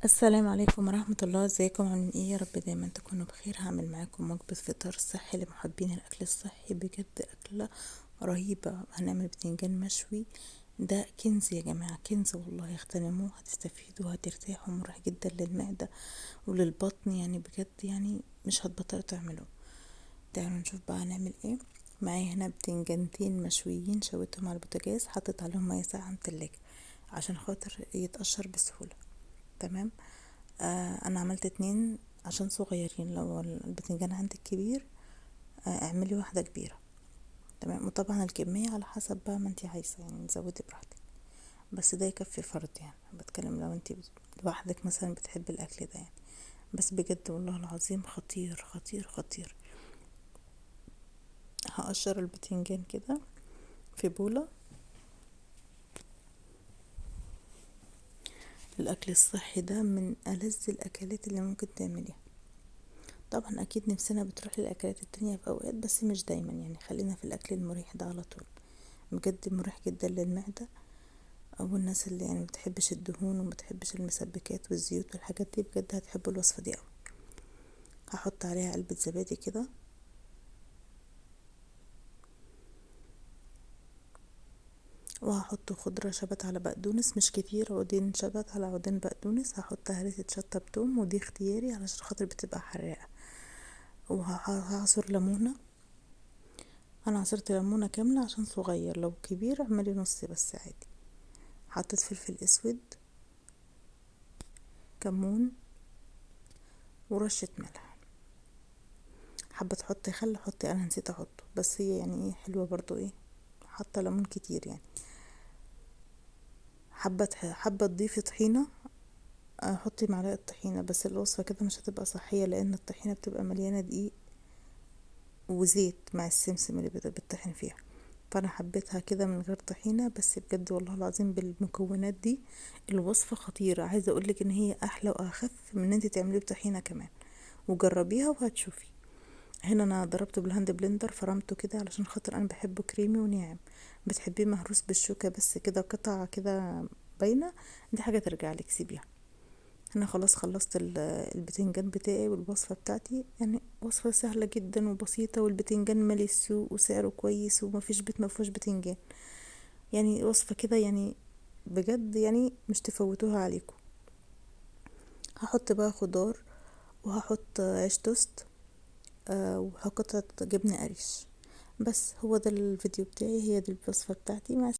السلام عليكم ورحمة الله. ازيكم؟ عاملين ايه؟ يا رب دايما تكونوا بخير. هعمل معاكم وجبة فطار صحي لمحبين الاكل الصحي، بجد اكلة رهيبة. هنعمل بتنجان مشوي، ده كنز يا جماعة، كنز والله. اغتنموه، هتستفيدوا وهترتاحوا، مريح جدا للمعدة وللبطن، يعني بجد يعني مش هتبطلوا تعملوه. تعالوا نشوف بقى هنعمل ايه. معايا هنا بتنجانتين مشويين، شويتهم على البوتاجاز، حطيت عليهم ميه ساقعة من التلاجة عشان خاطر يتقشر بسهولة. تمام. انا عملت اتنين عشان صغيرين، لو البتنجان عندك كبير اعملي واحدة كبيرة. تمام. وطبعا الكمية على حسب بقى ما انتي عايزة، يعني تزودي براحتك، بس ده يكفي فرد. يعني بتكلم لو انتي لوحدك مثلا بتحبي الاكل ده يعني. بس بجد والله العظيم خطير خطير خطير. هقشر البتنجان كده في بولة. الاكل الصحي ده من ألذ الاكلات اللي ممكن تعمليها. طبعا اكيد نفسنا بتروح للاكلات التانية في اوقات، بس مش دايما، يعني خلينا في الاكل المريح ده على طول. بجد مريح جدا للمعدة، او الناس اللي يعني مبتحبش الدهون ومبتحبش المسبكات والزيوت والحاجات دي، بجد هتحبوا الوصفة دي اوي. هحط عليها علبة زبادي كده، وهحط خضرة شبت على بقدونس، مش كتير، عودين شبت على عودين بقدونس. هحط هريسة شطة بتوم، ودي اختياري علشان خاطر بتبقى حراقة. وهعصر ليمونة. انا عصرت ليمونة كاملة عشان صغير، لو كبير اعملي نص بس عادي. حطيت فلفل اسود، كمون، ورشة ملح. حابة تحطي خل حطي، انا نسيت احطه، بس هي يعني ايه حلوة برضو، ايه حاطة ليمون كتير يعني. حابة تضيفي طحينة، حطي معلقة طحينة، بس الوصفة كده مش هتبقى صحية لان الطحينة بتبقى مليانة دقيق وزيت مع السمسم اللي بتطحن فيها. فانا حبيتها كده من غير طحينة. بس بجد والله العظيم بالمكونات دي الوصفة خطيرة. عايزة اقولك ان هي احلى واخف من ان انت تعمليه بطحينة كمان، وجربيها وهتشوفي. هنا انا ضربته بالهاند بلندر، فرمته كده علشان خاطر انا بحبه كريمي وناعم. بتحبيه مهروس بالشوكة بس كده قطع كده باينة، دي حاجة ترجع لك، سيبيها. انا خلاص خلصت البتنجان بتاعي والوصفة بتاعتي، يعني وصفة سهلة جدا وبسيطة، والبتنجان مالي السوق وسعره كويس، ومفيش بيت مفيهوش بتنجان. يعني وصفة كده يعني بجد يعني مش تفوتوها عليكم. هحط بقى خضار، وهحط عيش توست، وقطعة جبنة قريش. بس هو ده الفيديو بتاعي، هي دي الوصفة بتاعتي. مع